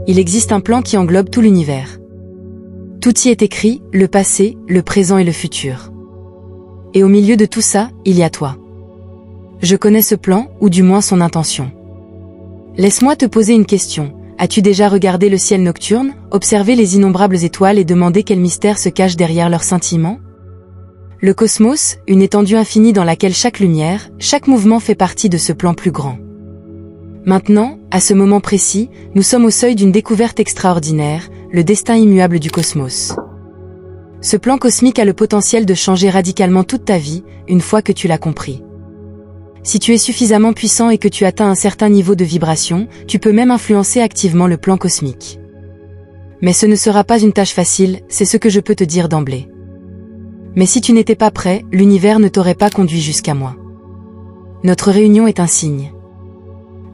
Il existe un plan qui englobe tout l'univers. Tout y est écrit, le passé, le présent et le futur. Et au milieu de tout ça, il y a toi. Je connais ce plan, ou du moins son intention. Laisse-moi te poser une question. As-tu déjà regardé le ciel nocturne, observé les innombrables étoiles et demandé quel mystère se cache derrière leur scintillement? Le cosmos, une étendue infinie dans laquelle chaque lumière, chaque mouvement fait partie de ce plan plus grand. Maintenant, à ce moment précis, nous sommes au seuil d'une découverte extraordinaire, le destin immuable du cosmos. Ce plan cosmique a le potentiel de changer radicalement toute ta vie, une fois que tu l'as compris. Si tu es suffisamment puissant et que tu atteins un certain niveau de vibration, tu peux même influencer activement le plan cosmique. Mais ce ne sera pas une tâche facile, c'est ce que je peux te dire d'emblée. Mais si tu n'étais pas prêt, l'univers ne t'aurait pas conduit jusqu'à moi. Notre réunion est un signe.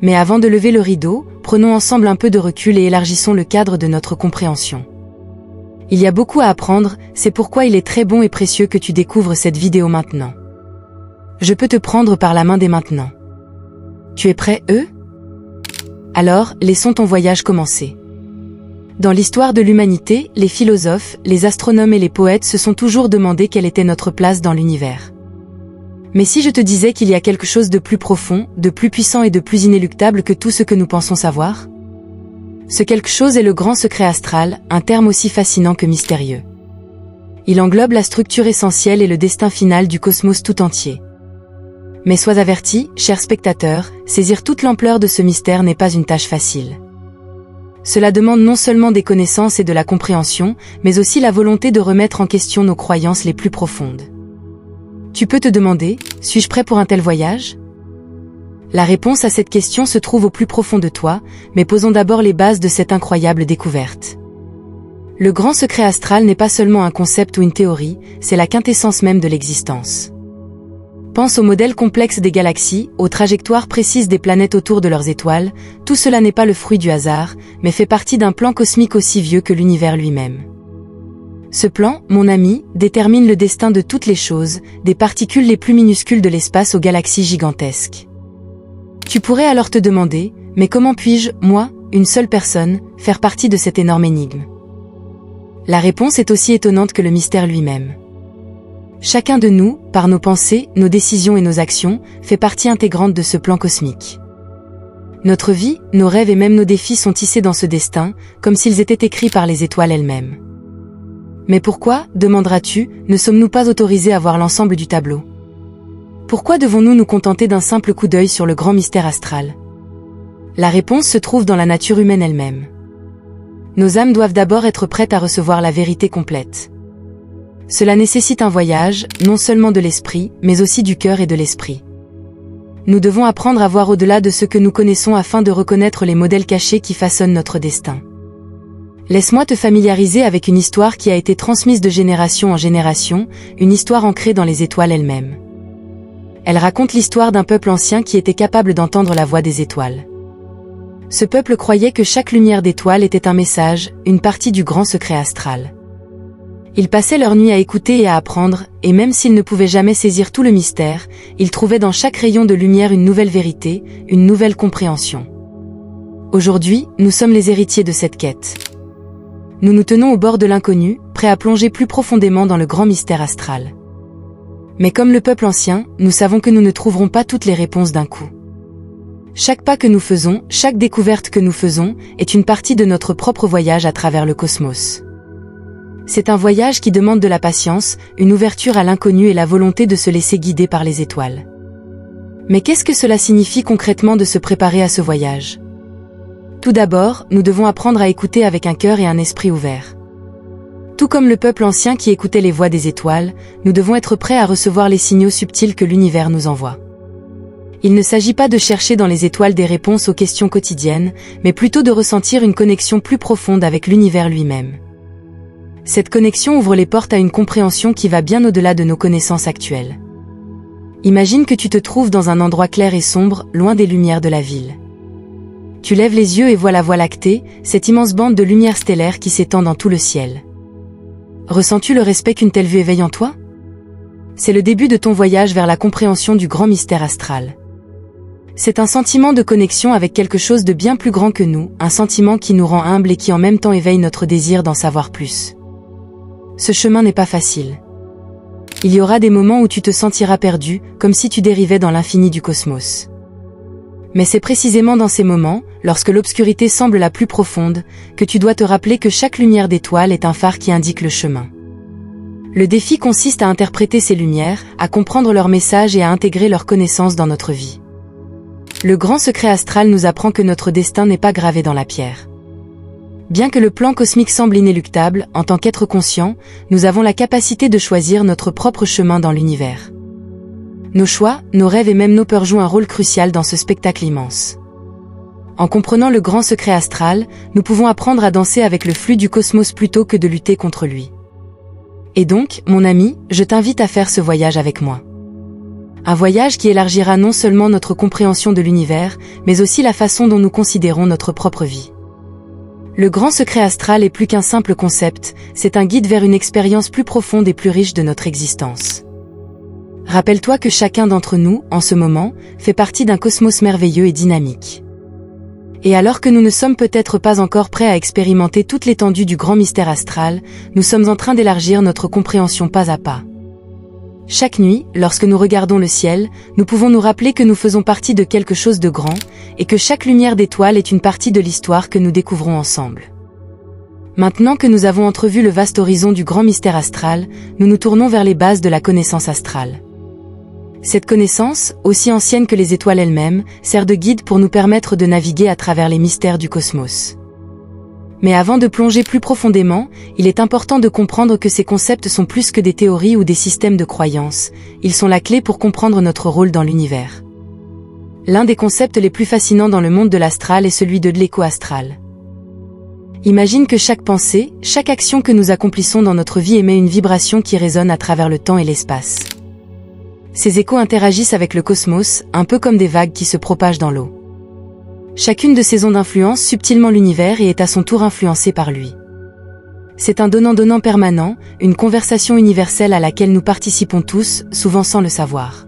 Mais avant de lever le rideau, prenons ensemble un peu de recul et élargissons le cadre de notre compréhension. Il y a beaucoup à apprendre, c'est pourquoi il est très bon et précieux que tu découvres cette vidéo maintenant. Je peux te prendre par la main dès maintenant. Tu es prêt, Alors, laissons ton voyage commencer. Dans l'histoire de l'humanité, les philosophes, les astronomes et les poètes se sont toujours demandé quelle était notre place dans l'univers. Mais si je te disais qu'il y a quelque chose de plus profond, de plus puissant et de plus inéluctable que tout ce que nous pensons savoir? Ce quelque chose est le grand secret astral, un terme aussi fascinant que mystérieux. Il englobe la structure essentielle et le destin final du cosmos tout entier. Mais sois averti, cher spectateur, saisir toute l'ampleur de ce mystère n'est pas une tâche facile. Cela demande non seulement des connaissances et de la compréhension, mais aussi la volonté de remettre en question nos croyances les plus profondes. Tu peux te demander, suis-je prêt pour un tel voyage? La réponse à cette question se trouve au plus profond de toi, mais posons d'abord les bases de cette incroyable découverte. Le grand secret astral n'est pas seulement un concept ou une théorie, c'est la quintessence même de l'existence. Pense au modèle complexe des galaxies, aux trajectoires précises des planètes autour de leurs étoiles, tout cela n'est pas le fruit du hasard, mais fait partie d'un plan cosmique aussi vieux que l'univers lui-même. Ce plan, mon ami, détermine le destin de toutes les choses, des particules les plus minuscules de l'espace aux galaxies gigantesques. Tu pourrais alors te demander, mais comment puis-je, moi, une seule personne, faire partie de cette énorme énigme? La réponse est aussi étonnante que le mystère lui-même. Chacun de nous, par nos pensées, nos décisions et nos actions, fait partie intégrante de ce plan cosmique. Notre vie, nos rêves et même nos défis sont tissés dans ce destin, comme s'ils étaient écrits par les étoiles elles-mêmes. Mais pourquoi, demanderas-tu, ne sommes-nous pas autorisés à voir l'ensemble du tableau? Pourquoi devons-nous nous contenter d'un simple coup d'œil sur le grand mystère astral? La réponse se trouve dans la nature humaine elle-même. Nos âmes doivent d'abord être prêtes à recevoir la vérité complète. Cela nécessite un voyage, non seulement de l'esprit, mais aussi du cœur et de l'esprit. Nous devons apprendre à voir au-delà de ce que nous connaissons afin de reconnaître les modèles cachés qui façonnent notre destin. Laisse-moi te familiariser avec une histoire qui a été transmise de génération en génération, une histoire ancrée dans les étoiles elles-mêmes. Elle raconte l'histoire d'un peuple ancien qui était capable d'entendre la voix des étoiles. Ce peuple croyait que chaque lumière d'étoile était un message, une partie du grand secret astral. Ils passaient leur nuit à écouter et à apprendre, et même s'ils ne pouvaient jamais saisir tout le mystère, ils trouvaient dans chaque rayon de lumière une nouvelle vérité, une nouvelle compréhension. Aujourd'hui, nous sommes les héritiers de cette quête. Nous nous tenons au bord de l'inconnu, prêts à plonger plus profondément dans le grand mystère astral. Mais comme le peuple ancien, nous savons que nous ne trouverons pas toutes les réponses d'un coup. Chaque pas que nous faisons, chaque découverte que nous faisons, est une partie de notre propre voyage à travers le cosmos. C'est un voyage qui demande de la patience, une ouverture à l'inconnu et la volonté de se laisser guider par les étoiles. Mais qu'est-ce que cela signifie concrètement de se préparer à ce voyage? Tout d'abord, nous devons apprendre à écouter avec un cœur et un esprit ouverts. Tout comme le peuple ancien qui écoutait les voix des étoiles, nous devons être prêts à recevoir les signaux subtils que l'univers nous envoie. Il ne s'agit pas de chercher dans les étoiles des réponses aux questions quotidiennes, mais plutôt de ressentir une connexion plus profonde avec l'univers lui-même. Cette connexion ouvre les portes à une compréhension qui va bien au-delà de nos connaissances actuelles. Imagine que tu te trouves dans un endroit clair et sombre, loin des lumières de la ville. Tu lèves les yeux et vois la Voie lactée, cette immense bande de lumière stellaire qui s'étend dans tout le ciel. Ressens-tu le respect qu'une telle vue éveille en toi? C'est le début de ton voyage vers la compréhension du grand mystère astral. C'est un sentiment de connexion avec quelque chose de bien plus grand que nous, un sentiment qui nous rend humbles et qui en même temps éveille notre désir d'en savoir plus. Ce chemin n'est pas facile. Il y aura des moments où tu te sentiras perdu, comme si tu dérivais dans l'infini du cosmos. Mais c'est précisément dans ces moments, lorsque l'obscurité semble la plus profonde, que tu dois te rappeler que chaque lumière d'étoile est un phare qui indique le chemin. Le défi consiste à interpréter ces lumières, à comprendre leur message et à intégrer leurs connaissances dans notre vie. Le grand secret astral nous apprend que notre destin n'est pas gravé dans la pierre. Bien que le plan cosmique semble inéluctable, en tant qu'être conscient, nous avons la capacité de choisir notre propre chemin dans l'univers. Nos choix, nos rêves et même nos peurs jouent un rôle crucial dans ce spectacle immense. En comprenant le grand secret astral, nous pouvons apprendre à danser avec le flux du cosmos plutôt que de lutter contre lui. Et donc, mon ami, je t'invite à faire ce voyage avec moi. Un voyage qui élargira non seulement notre compréhension de l'univers, mais aussi la façon dont nous considérons notre propre vie. Le grand secret astral est plus qu'un simple concept, c'est un guide vers une expérience plus profonde et plus riche de notre existence. Rappelle-toi que chacun d'entre nous, en ce moment, fait partie d'un cosmos merveilleux et dynamique. Et alors que nous ne sommes peut-être pas encore prêts à expérimenter toute l'étendue du grand mystère astral, nous sommes en train d'élargir notre compréhension pas à pas. Chaque nuit, lorsque nous regardons le ciel, nous pouvons nous rappeler que nous faisons partie de quelque chose de grand, et que chaque lumière d'étoile est une partie de l'histoire que nous découvrons ensemble. Maintenant que nous avons entrevu le vaste horizon du grand mystère astral, nous nous tournons vers les bases de la connaissance astrale. Cette connaissance, aussi ancienne que les étoiles elles-mêmes, sert de guide pour nous permettre de naviguer à travers les mystères du cosmos. Mais avant de plonger plus profondément, il est important de comprendre que ces concepts sont plus que des théories ou des systèmes de croyances, ils sont la clé pour comprendre notre rôle dans l'univers. L'un des concepts les plus fascinants dans le monde de l'astral est celui de l'écho astral. Imagine que chaque pensée, chaque action que nous accomplissons dans notre vie émet une vibration qui résonne à travers le temps et l'espace. Ces échos interagissent avec le cosmos, un peu comme des vagues qui se propagent dans l'eau. Chacune de ces ondes influence subtilement l'univers et est à son tour influencée par lui. C'est un donnant-donnant permanent, une conversation universelle à laquelle nous participons tous, souvent sans le savoir.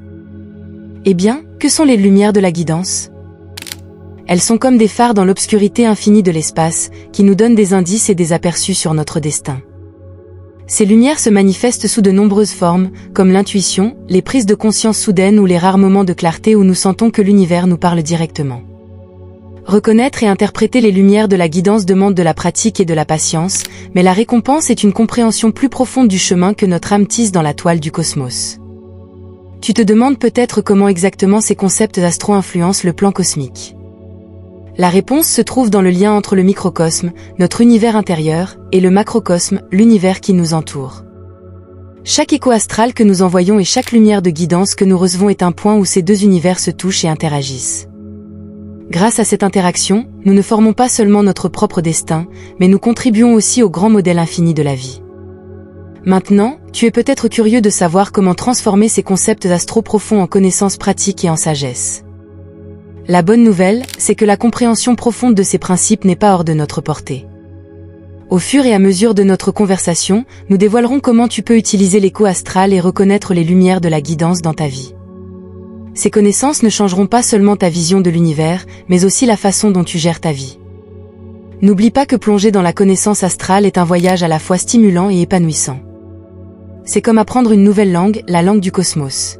Eh bien, que sont les lumières de la guidance ? Elles sont comme des phares dans l'obscurité infinie de l'espace, qui nous donnent des indices et des aperçus sur notre destin. Ces lumières se manifestent sous de nombreuses formes, comme l'intuition, les prises de conscience soudaines ou les rares moments de clarté où nous sentons que l'univers nous parle directement. Reconnaître et interpréter les lumières de la guidance demande de la pratique et de la patience, mais la récompense est une compréhension plus profonde du chemin que notre âme tisse dans la toile du cosmos. Tu te demandes peut-être comment exactement ces concepts astro influencent le plan cosmique. La réponse se trouve dans le lien entre le microcosme, notre univers intérieur, et le macrocosme, l'univers qui nous entoure. Chaque écho astral que nous envoyons et chaque lumière de guidance que nous recevons est un point où ces deux univers se touchent et interagissent. Grâce à cette interaction, nous ne formons pas seulement notre propre destin, mais nous contribuons aussi au grand modèle infini de la vie. Maintenant, tu es peut-être curieux de savoir comment transformer ces concepts astro profonds en connaissances pratiques et en sagesse. La bonne nouvelle, c'est que la compréhension profonde de ces principes n'est pas hors de notre portée. Au fur et à mesure de notre conversation, nous dévoilerons comment tu peux utiliser l'écho astral et reconnaître les lumières de la guidance dans ta vie. Ces connaissances ne changeront pas seulement ta vision de l'univers, mais aussi la façon dont tu gères ta vie. N'oublie pas que plonger dans la connaissance astrale est un voyage à la fois stimulant et épanouissant. C'est comme apprendre une nouvelle langue, la langue du cosmos.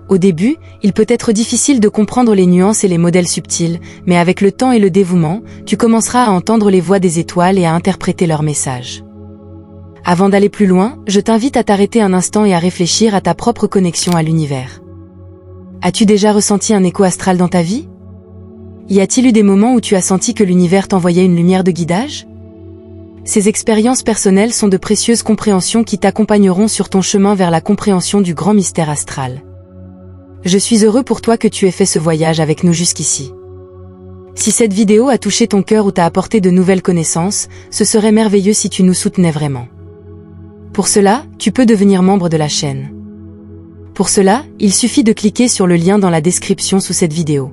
Au début, il peut être difficile de comprendre les nuances et les modèles subtils, mais avec le temps et le dévouement, tu commenceras à entendre les voix des étoiles et à interpréter leurs messages. Avant d'aller plus loin, je t'invite à t'arrêter un instant et à réfléchir à ta propre connexion à l'univers. As-tu déjà ressenti un écho astral dans ta vie ? Y a-t-il eu des moments où tu as senti que l'univers t'envoyait une lumière de guidage ? Ces expériences personnelles sont de précieuses compréhensions qui t'accompagneront sur ton chemin vers la compréhension du grand mystère astral. Je suis heureux pour toi que tu aies fait ce voyage avec nous jusqu'ici. Si cette vidéo a touché ton cœur ou t'a apporté de nouvelles connaissances, ce serait merveilleux si tu nous soutenais vraiment. Pour cela, tu peux devenir membre de la chaîne. Pour cela, il suffit de cliquer sur le lien dans la description sous cette vidéo.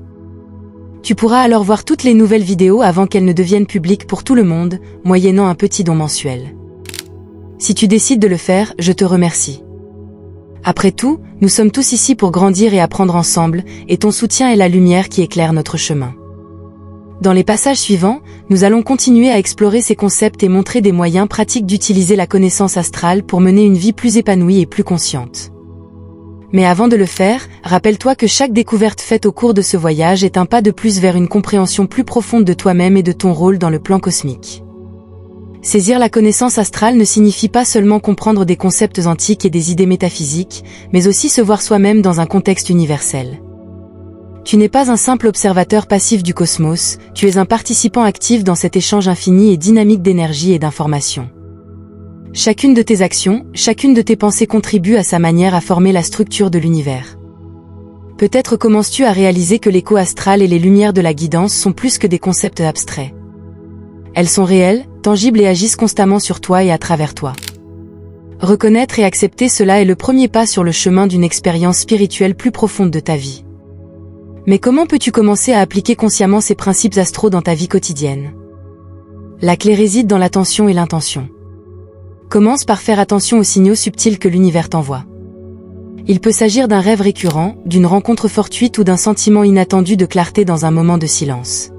Tu pourras alors voir toutes les nouvelles vidéos avant qu'elles ne deviennent publiques pour tout le monde, moyennant un petit don mensuel. Si tu décides de le faire, je te remercie. Après tout, nous sommes tous ici pour grandir et apprendre ensemble, et ton soutien est la lumière qui éclaire notre chemin. Dans les passages suivants, nous allons continuer à explorer ces concepts et montrer des moyens pratiques d'utiliser la connaissance astrale pour mener une vie plus épanouie et plus consciente. Mais avant de le faire, rappelle-toi que chaque découverte faite au cours de ce voyage est un pas de plus vers une compréhension plus profonde de toi-même et de ton rôle dans le plan cosmique. Saisir la connaissance astrale ne signifie pas seulement comprendre des concepts antiques et des idées métaphysiques, mais aussi se voir soi-même dans un contexte universel. Tu n'es pas un simple observateur passif du cosmos, tu es un participant actif dans cet échange infini et dynamique d'énergie et d'information. Chacune de tes actions, chacune de tes pensées contribue à sa manière à former la structure de l'univers. Peut-être commences-tu à réaliser que l'écho astral et les lumières de la guidance sont plus que des concepts abstraits. Elles sont réelles, tangibles et agissent constamment sur toi et à travers toi. Reconnaître et accepter cela est le premier pas sur le chemin d'une expérience spirituelle plus profonde de ta vie. Mais comment peux-tu commencer à appliquer consciemment ces principes astraux dans ta vie quotidienne? La clé réside dans l'attention et l'intention. Commence par faire attention aux signaux subtils que l'univers t'envoie. Il peut s'agir d'un rêve récurrent, d'une rencontre fortuite ou d'un sentiment inattendu de clarté dans un moment de silence.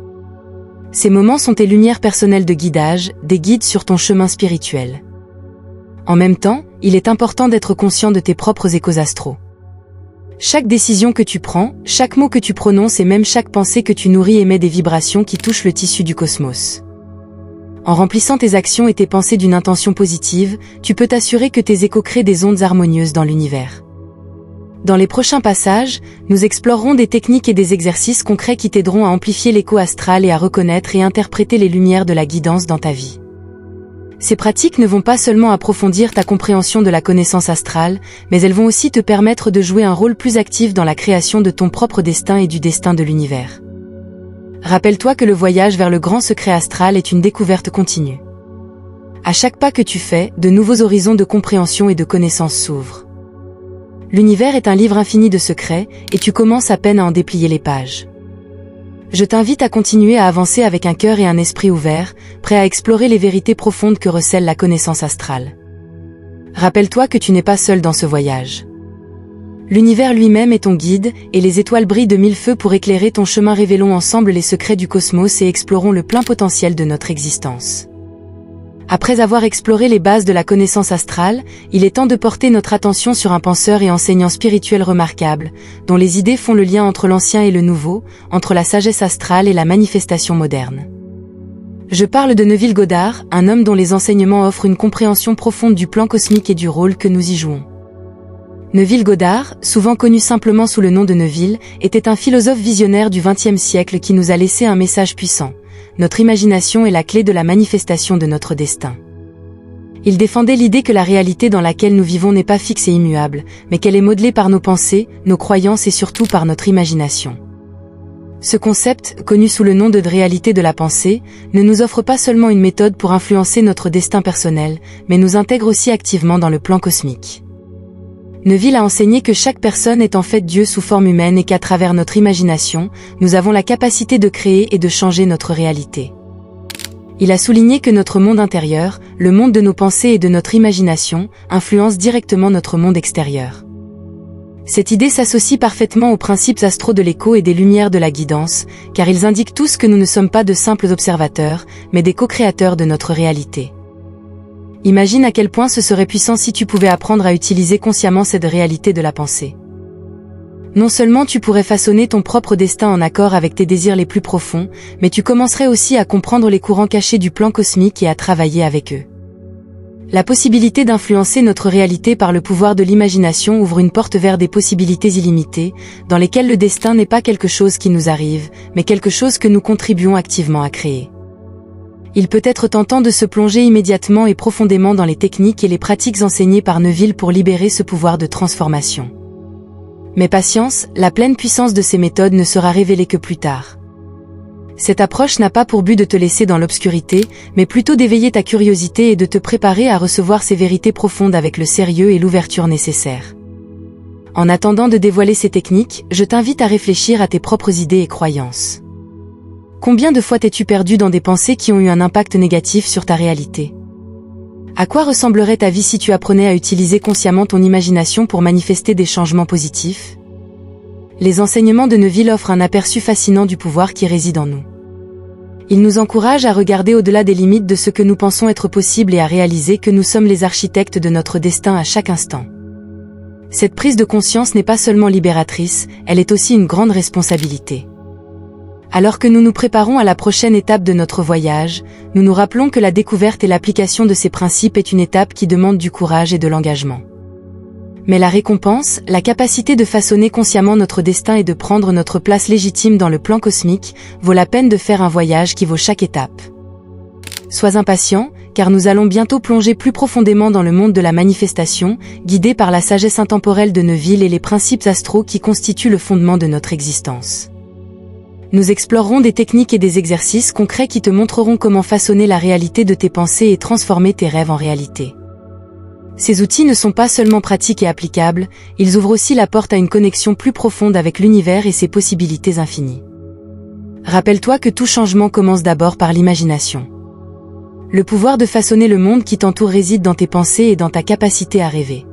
Ces moments sont tes lumières personnelles de guidage, des guides sur ton chemin spirituel. En même temps, il est important d'être conscient de tes propres échos astraux. Chaque décision que tu prends, chaque mot que tu prononces et même chaque pensée que tu nourris émet des vibrations qui touchent le tissu du cosmos. En remplissant tes actions et tes pensées d'une intention positive, tu peux t'assurer que tes échos créent des ondes harmonieuses dans l'univers. Dans les prochains passages, nous explorerons des techniques et des exercices concrets qui t'aideront à amplifier l'écho astral et à reconnaître et interpréter les lumières de la guidance dans ta vie. Ces pratiques ne vont pas seulement approfondir ta compréhension de la connaissance astrale, mais elles vont aussi te permettre de jouer un rôle plus actif dans la création de ton propre destin et du destin de l'univers. Rappelle-toi que le voyage vers le grand secret astral est une découverte continue. À chaque pas que tu fais, de nouveaux horizons de compréhension et de connaissance s'ouvrent. L'univers est un livre infini de secrets, et tu commences à peine à en déplier les pages. Je t'invite à continuer à avancer avec un cœur et un esprit ouverts, prêt à explorer les vérités profondes que recèle la connaissance astrale. Rappelle-toi que tu n'es pas seul dans ce voyage. L'univers lui-même est ton guide, et les étoiles brillent de mille feux pour éclairer ton chemin. Révélons ensemble les secrets du cosmos et explorons le plein potentiel de notre existence. Après avoir exploré les bases de la connaissance astrale, il est temps de porter notre attention sur un penseur et enseignant spirituel remarquable, dont les idées font le lien entre l'ancien et le nouveau, entre la sagesse astrale et la manifestation moderne. Je parle de Neville Goddard, un homme dont les enseignements offrent une compréhension profonde du plan cosmique et du rôle que nous y jouons. Neville Goddard, souvent connu simplement sous le nom de Neville, était un philosophe visionnaire du XXe siècle qui nous a laissé un message puissant. Notre imagination est la clé de la manifestation de notre destin. Il défendait l'idée que la réalité dans laquelle nous vivons n'est pas fixe et immuable, mais qu'elle est modelée par nos pensées, nos croyances et surtout par notre imagination. Ce concept, connu sous le nom de réalité de la pensée, ne nous offre pas seulement une méthode pour influencer notre destin personnel, mais nous intègre aussi activement dans le plan cosmique. Neville a enseigné que chaque personne est en fait Dieu sous forme humaine et qu'à travers notre imagination, nous avons la capacité de créer et de changer notre réalité. Il a souligné que notre monde intérieur, le monde de nos pensées et de notre imagination, influence directement notre monde extérieur. Cette idée s'associe parfaitement aux principes astraux de l'écho et des lumières de la guidance, car ils indiquent tous que nous ne sommes pas de simples observateurs, mais des co-créateurs de notre réalité. Imagine à quel point ce serait puissant si tu pouvais apprendre à utiliser consciemment cette réalité de la pensée. Non seulement tu pourrais façonner ton propre destin en accord avec tes désirs les plus profonds, mais tu commencerais aussi à comprendre les courants cachés du plan cosmique et à travailler avec eux. La possibilité d'influencer notre réalité par le pouvoir de l'imagination ouvre une porte vers des possibilités illimitées, dans lesquelles le destin n'est pas quelque chose qui nous arrive, mais quelque chose que nous contribuons activement à créer. Il peut être tentant de se plonger immédiatement et profondément dans les techniques et les pratiques enseignées par Neville pour libérer ce pouvoir de transformation. Mais patience, la pleine puissance de ces méthodes ne sera révélée que plus tard. Cette approche n'a pas pour but de te laisser dans l'obscurité, mais plutôt d'éveiller ta curiosité et de te préparer à recevoir ces vérités profondes avec le sérieux et l'ouverture nécessaires. En attendant de dévoiler ces techniques, je t'invite à réfléchir à tes propres idées et croyances. Combien de fois t'es-tu perdu dans des pensées qui ont eu un impact négatif sur ta réalité? À quoi ressemblerait ta vie si tu apprenais à utiliser consciemment ton imagination pour manifester des changements positifs? Les enseignements de Neville offrent un aperçu fascinant du pouvoir qui réside en nous. Ils nous encouragent à regarder au-delà des limites de ce que nous pensons être possible et à réaliser que nous sommes les architectes de notre destin à chaque instant. Cette prise de conscience n'est pas seulement libératrice, elle est aussi une grande responsabilité. Alors que nous nous préparons à la prochaine étape de notre voyage, nous nous rappelons que la découverte et l'application de ces principes est une étape qui demande du courage et de l'engagement. Mais la récompense, la capacité de façonner consciemment notre destin et de prendre notre place légitime dans le plan cosmique, vaut la peine de faire un voyage qui vaut chaque étape. Sois impatient, car nous allons bientôt plonger plus profondément dans le monde de la manifestation, guidés par la sagesse intemporelle de Neville et les principes astraux qui constituent le fondement de notre existence. Nous explorerons des techniques et des exercices concrets qui te montreront comment façonner la réalité de tes pensées et transformer tes rêves en réalité. Ces outils ne sont pas seulement pratiques et applicables, ils ouvrent aussi la porte à une connexion plus profonde avec l'univers et ses possibilités infinies. Rappelle-toi que tout changement commence d'abord par l'imagination. Le pouvoir de façonner le monde qui t'entoure réside dans tes pensées et dans ta capacité à rêver.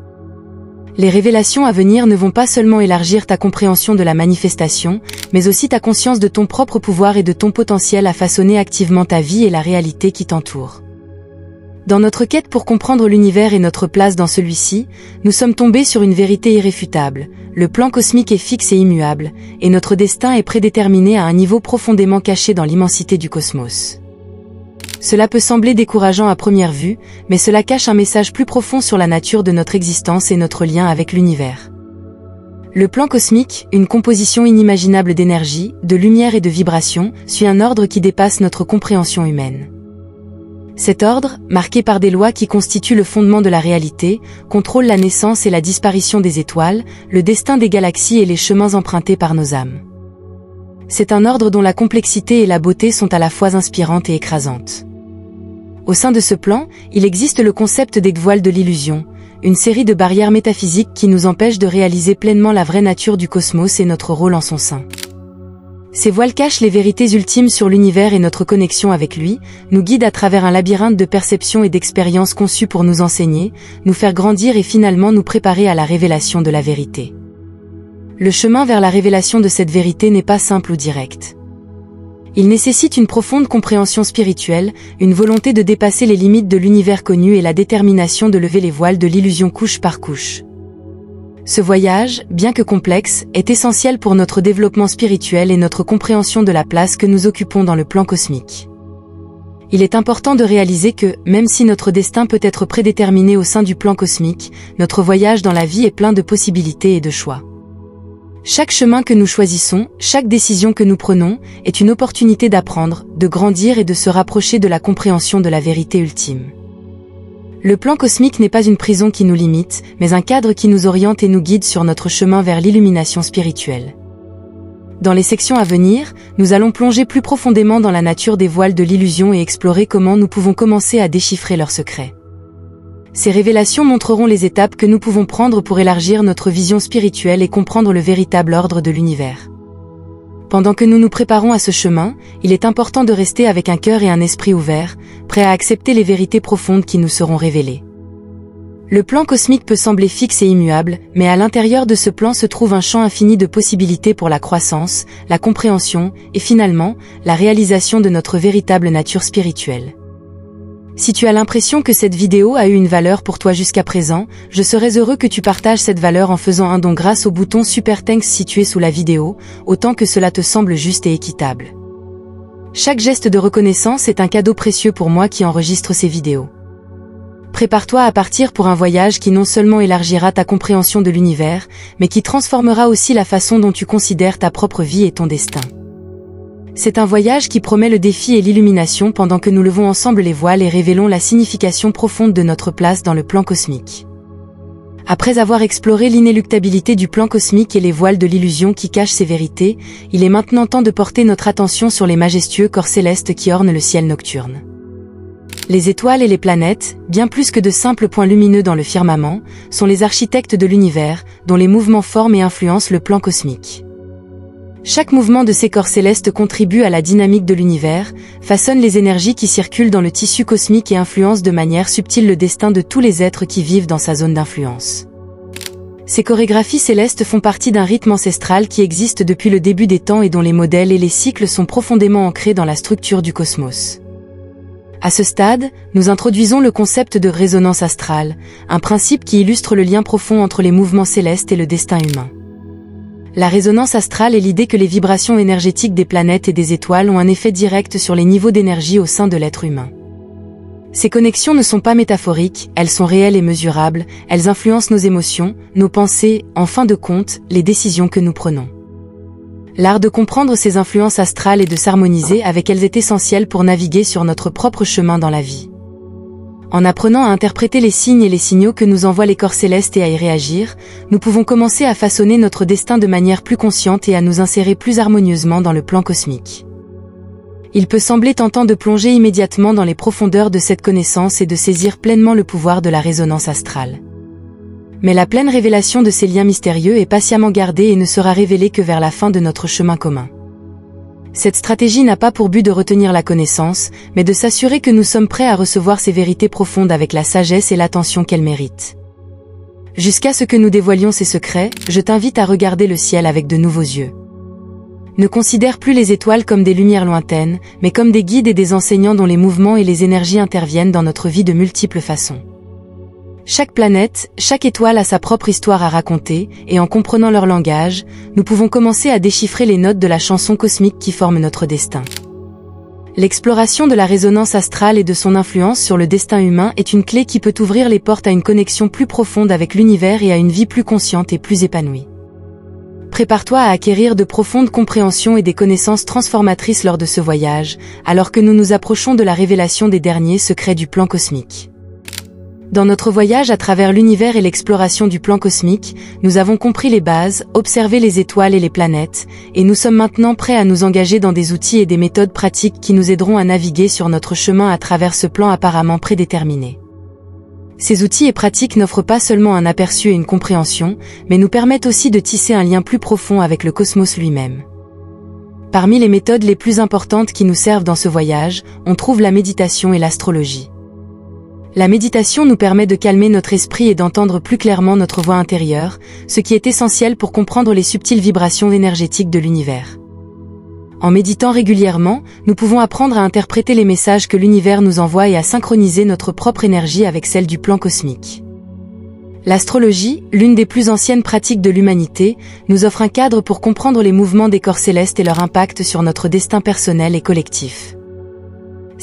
Les révélations à venir ne vont pas seulement élargir ta compréhension de la manifestation, mais aussi ta conscience de ton propre pouvoir et de ton potentiel à façonner activement ta vie et la réalité qui t'entoure. Dans notre quête pour comprendre l'univers et notre place dans celui-ci, nous sommes tombés sur une vérité irréfutable. Le plan cosmique est fixe et immuable, et notre destin est prédéterminé à un niveau profondément caché dans l'immensité du cosmos. Cela peut sembler décourageant à première vue, mais cela cache un message plus profond sur la nature de notre existence et notre lien avec l'univers. Le plan cosmique, une composition inimaginable d'énergie, de lumière et de vibration, suit un ordre qui dépasse notre compréhension humaine. Cet ordre, marqué par des lois qui constituent le fondement de la réalité, contrôle la naissance et la disparition des étoiles, le destin des galaxies et les chemins empruntés par nos âmes. C'est un ordre dont la complexité et la beauté sont à la fois inspirantes et écrasantes. Au sein de ce plan, il existe le concept des voiles de l'illusion, une série de barrières métaphysiques qui nous empêchent de réaliser pleinement la vraie nature du cosmos et notre rôle en son sein. Ces voiles cachent les vérités ultimes sur l'univers et notre connexion avec lui, nous guident à travers un labyrinthe de perceptions et d'expériences conçues pour nous enseigner, nous faire grandir et finalement nous préparer à la révélation de la vérité. Le chemin vers la révélation de cette vérité n'est pas simple ou direct. Il nécessite une profonde compréhension spirituelle, une volonté de dépasser les limites de l'univers connu et la détermination de lever les voiles de l'illusion couche par couche. Ce voyage, bien que complexe, est essentiel pour notre développement spirituel et notre compréhension de la place que nous occupons dans le plan cosmique. Il est important de réaliser que, même si notre destin peut être prédéterminé au sein du plan cosmique, notre voyage dans la vie est plein de possibilités et de choix. Chaque chemin que nous choisissons, chaque décision que nous prenons, est une opportunité d'apprendre, de grandir et de se rapprocher de la compréhension de la vérité ultime. Le plan cosmique n'est pas une prison qui nous limite, mais un cadre qui nous oriente et nous guide sur notre chemin vers l'illumination spirituelle. Dans les sections à venir, nous allons plonger plus profondément dans la nature des voiles de l'illusion et explorer comment nous pouvons commencer à déchiffrer leurs secrets. Ces révélations montreront les étapes que nous pouvons prendre pour élargir notre vision spirituelle et comprendre le véritable ordre de l'univers. Pendant que nous nous préparons à ce chemin, il est important de rester avec un cœur et un esprit ouverts, prêts à accepter les vérités profondes qui nous seront révélées. Le plan cosmique peut sembler fixe et immuable, mais à l'intérieur de ce plan se trouve un champ infini de possibilités pour la croissance, la compréhension et finalement, la réalisation de notre véritable nature spirituelle. Si tu as l'impression que cette vidéo a eu une valeur pour toi jusqu'à présent, je serais heureux que tu partages cette valeur en faisant un don grâce au bouton Super Thanks situé sous la vidéo, autant que cela te semble juste et équitable. Chaque geste de reconnaissance est un cadeau précieux pour moi qui enregistre ces vidéos. Prépare-toi à partir pour un voyage qui non seulement élargira ta compréhension de l'univers, mais qui transformera aussi la façon dont tu considères ta propre vie et ton destin. C'est un voyage qui promet le défi et l'illumination pendant que nous levons ensemble les voiles et révélons la signification profonde de notre place dans le plan cosmique. Après avoir exploré l'inéluctabilité du plan cosmique et les voiles de l'illusion qui cachent ses vérités, il est maintenant temps de porter notre attention sur les majestueux corps célestes qui ornent le ciel nocturne. Les étoiles et les planètes, bien plus que de simples points lumineux dans le firmament, sont les architectes de l'univers, dont les mouvements forment et influencent le plan cosmique. Chaque mouvement de ces corps célestes contribue à la dynamique de l'univers, façonne les énergies qui circulent dans le tissu cosmique et influence de manière subtile le destin de tous les êtres qui vivent dans sa zone d'influence. Ces chorégraphies célestes font partie d'un rythme ancestral qui existe depuis le début des temps et dont les modèles et les cycles sont profondément ancrés dans la structure du cosmos. À ce stade, nous introduisons le concept de résonance astrale, un principe qui illustre le lien profond entre les mouvements célestes et le destin humain. La résonance astrale est l'idée que les vibrations énergétiques des planètes et des étoiles ont un effet direct sur les niveaux d'énergie au sein de l'être humain. Ces connexions ne sont pas métaphoriques, elles sont réelles et mesurables, elles influencent nos émotions, nos pensées, en fin de compte, les décisions que nous prenons. L'art de comprendre ces influences astrales et de s'harmoniser avec elles est essentiel pour naviguer sur notre propre chemin dans la vie. En apprenant à interpréter les signes et les signaux que nous envoient les corps célestes et à y réagir, nous pouvons commencer à façonner notre destin de manière plus consciente et à nous insérer plus harmonieusement dans le plan cosmique. Il peut sembler tentant de plonger immédiatement dans les profondeurs de cette connaissance et de saisir pleinement le pouvoir de la résonance astrale. Mais la pleine révélation de ces liens mystérieux est patiemment gardée et ne sera révélée que vers la fin de notre chemin commun. Cette stratégie n'a pas pour but de retenir la connaissance, mais de s'assurer que nous sommes prêts à recevoir ces vérités profondes avec la sagesse et l'attention qu'elles méritent. Jusqu'à ce que nous dévoilions ces secrets, je t'invite à regarder le ciel avec de nouveaux yeux. Ne considère plus les étoiles comme des lumières lointaines, mais comme des guides et des enseignants dont les mouvements et les énergies interviennent dans notre vie de multiples façons. Chaque planète, chaque étoile a sa propre histoire à raconter, et en comprenant leur langage, nous pouvons commencer à déchiffrer les notes de la chanson cosmique qui forme notre destin. L'exploration de la résonance astrale et de son influence sur le destin humain est une clé qui peut ouvrir les portes à une connexion plus profonde avec l'univers et à une vie plus consciente et plus épanouie. Prépare-toi à acquérir de profondes compréhensions et des connaissances transformatrices lors de ce voyage, alors que nous nous approchons de la révélation des derniers secrets du plan cosmique. Dans notre voyage à travers l'univers et l'exploration du plan cosmique, nous avons compris les bases, observé les étoiles et les planètes, et nous sommes maintenant prêts à nous engager dans des outils et des méthodes pratiques qui nous aideront à naviguer sur notre chemin à travers ce plan apparemment prédéterminé. Ces outils et pratiques n'offrent pas seulement un aperçu et une compréhension, mais nous permettent aussi de tisser un lien plus profond avec le cosmos lui-même. Parmi les méthodes les plus importantes qui nous servent dans ce voyage, on trouve la méditation et l'astrologie. La méditation nous permet de calmer notre esprit et d'entendre plus clairement notre voix intérieure, ce qui est essentiel pour comprendre les subtiles vibrations énergétiques de l'univers. En méditant régulièrement, nous pouvons apprendre à interpréter les messages que l'univers nous envoie et à synchroniser notre propre énergie avec celle du plan cosmique. L'astrologie, l'une des plus anciennes pratiques de l'humanité, nous offre un cadre pour comprendre les mouvements des corps célestes et leur impact sur notre destin personnel et collectif.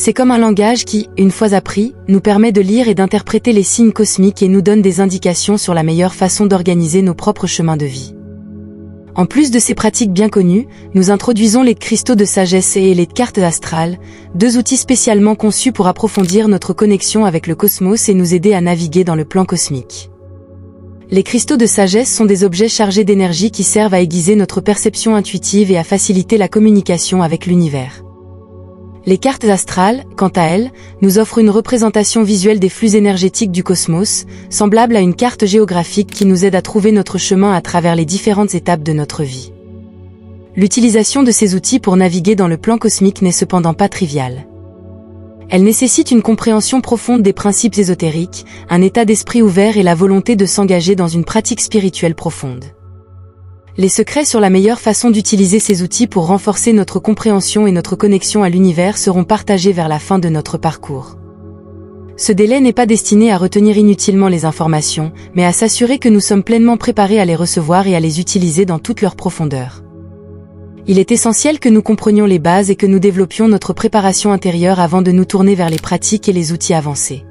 C'est comme un langage qui, une fois appris, nous permet de lire et d'interpréter les signes cosmiques et nous donne des indications sur la meilleure façon d'organiser nos propres chemins de vie. En plus de ces pratiques bien connues, nous introduisons les cristaux de sagesse et les cartes astrales, deux outils spécialement conçus pour approfondir notre connexion avec le cosmos et nous aider à naviguer dans le plan cosmique. Les cristaux de sagesse sont des objets chargés d'énergie qui servent à aiguiser notre perception intuitive et à faciliter la communication avec l'univers. Les cartes astrales, quant à elles, nous offrent une représentation visuelle des flux énergétiques du cosmos, semblable à une carte géographique qui nous aide à trouver notre chemin à travers les différentes étapes de notre vie. L'utilisation de ces outils pour naviguer dans le plan cosmique n'est cependant pas triviale. Elle nécessite une compréhension profonde des principes ésotériques, un état d'esprit ouvert et la volonté de s'engager dans une pratique spirituelle profonde. Les secrets sur la meilleure façon d'utiliser ces outils pour renforcer notre compréhension et notre connexion à l'univers seront partagés vers la fin de notre parcours. Ce délai n'est pas destiné à retenir inutilement les informations, mais à s'assurer que nous sommes pleinement préparés à les recevoir et à les utiliser dans toute leur profondeur. Il est essentiel que nous comprenions les bases et que nous développions notre préparation intérieure avant de nous tourner vers les pratiques et les outils avancés.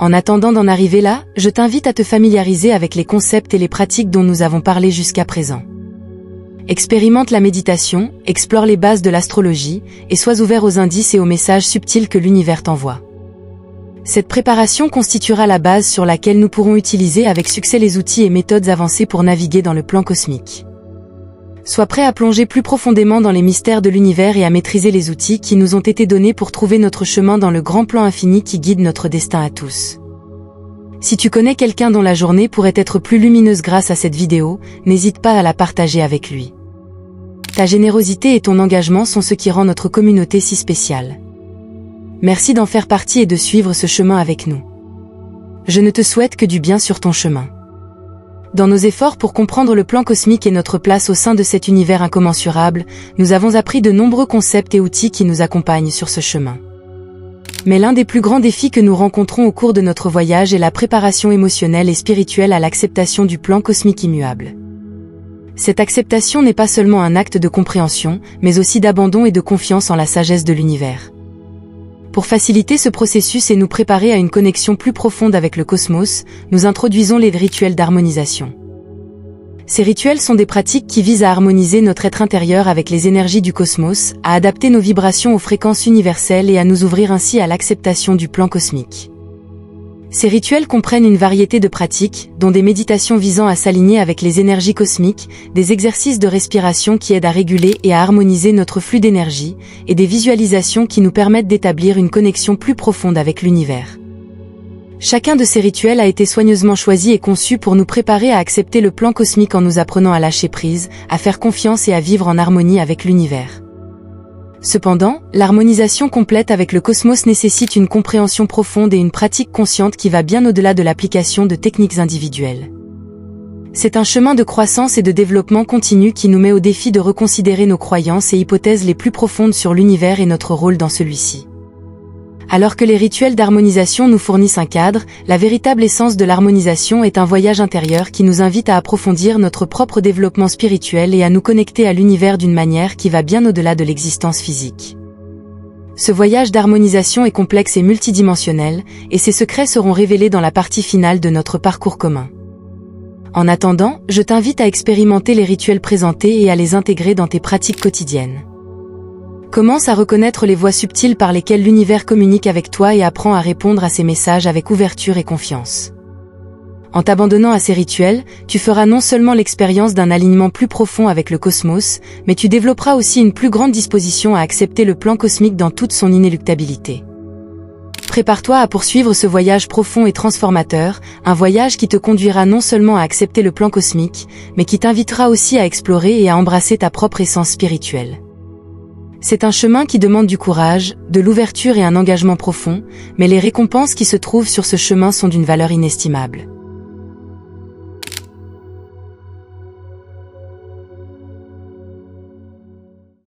En attendant d'en arriver là, je t'invite à te familiariser avec les concepts et les pratiques dont nous avons parlé jusqu'à présent. Expérimente la méditation, explore les bases de l'astrologie, et sois ouvert aux indices et aux messages subtils que l'univers t'envoie. Cette préparation constituera la base sur laquelle nous pourrons utiliser avec succès les outils et méthodes avancées pour naviguer dans le plan cosmique. Sois prêt à plonger plus profondément dans les mystères de l'univers et à maîtriser les outils qui nous ont été donnés pour trouver notre chemin dans le grand plan infini qui guide notre destin à tous. Si tu connais quelqu'un dont la journée pourrait être plus lumineuse grâce à cette vidéo, n'hésite pas à la partager avec lui. Ta générosité et ton engagement sont ce qui rend notre communauté si spéciale. Merci d'en faire partie et de suivre ce chemin avec nous. Je ne te souhaite que du bien sur ton chemin. Dans nos efforts pour comprendre le plan cosmique et notre place au sein de cet univers incommensurable, nous avons appris de nombreux concepts et outils qui nous accompagnent sur ce chemin. Mais l'un des plus grands défis que nous rencontrons au cours de notre voyage est la préparation émotionnelle et spirituelle à l'acceptation du plan cosmique immuable. Cette acceptation n'est pas seulement un acte de compréhension, mais aussi d'abandon et de confiance en la sagesse de l'univers. Pour faciliter ce processus et nous préparer à une connexion plus profonde avec le cosmos, nous introduisons les rituels d'harmonisation. Ces rituels sont des pratiques qui visent à harmoniser notre être intérieur avec les énergies du cosmos, à adapter nos vibrations aux fréquences universelles et à nous ouvrir ainsi à l'acceptation du plan cosmique. Ces rituels comprennent une variété de pratiques, dont des méditations visant à s'aligner avec les énergies cosmiques, des exercices de respiration qui aident à réguler et à harmoniser notre flux d'énergie, et des visualisations qui nous permettent d'établir une connexion plus profonde avec l'univers. Chacun de ces rituels a été soigneusement choisi et conçu pour nous préparer à accepter le plan cosmique en nous apprenant à lâcher prise, à faire confiance et à vivre en harmonie avec l'univers. Cependant, l'harmonisation complète avec le cosmos nécessite une compréhension profonde et une pratique consciente qui va bien au-delà de l'application de techniques individuelles. C'est un chemin de croissance et de développement continu qui nous met au défi de reconsidérer nos croyances et hypothèses les plus profondes sur l'univers et notre rôle dans celui-ci. Alors que les rituels d'harmonisation nous fournissent un cadre, la véritable essence de l'harmonisation est un voyage intérieur qui nous invite à approfondir notre propre développement spirituel et à nous connecter à l'univers d'une manière qui va bien au-delà de l'existence physique. Ce voyage d'harmonisation est complexe et multidimensionnel, et ses secrets seront révélés dans la partie finale de notre parcours commun. En attendant, je t'invite à expérimenter les rituels présentés et à les intégrer dans tes pratiques quotidiennes. Commence à reconnaître les voies subtiles par lesquelles l'univers communique avec toi et apprends à répondre à ses messages avec ouverture et confiance. En t'abandonnant à ces rituels, tu feras non seulement l'expérience d'un alignement plus profond avec le cosmos, mais tu développeras aussi une plus grande disposition à accepter le plan cosmique dans toute son inéluctabilité. Prépare-toi à poursuivre ce voyage profond et transformateur, un voyage qui te conduira non seulement à accepter le plan cosmique, mais qui t'invitera aussi à explorer et à embrasser ta propre essence spirituelle. C'est un chemin qui demande du courage, de l'ouverture et un engagement profond, mais les récompenses qui se trouvent sur ce chemin sont d'une valeur inestimable.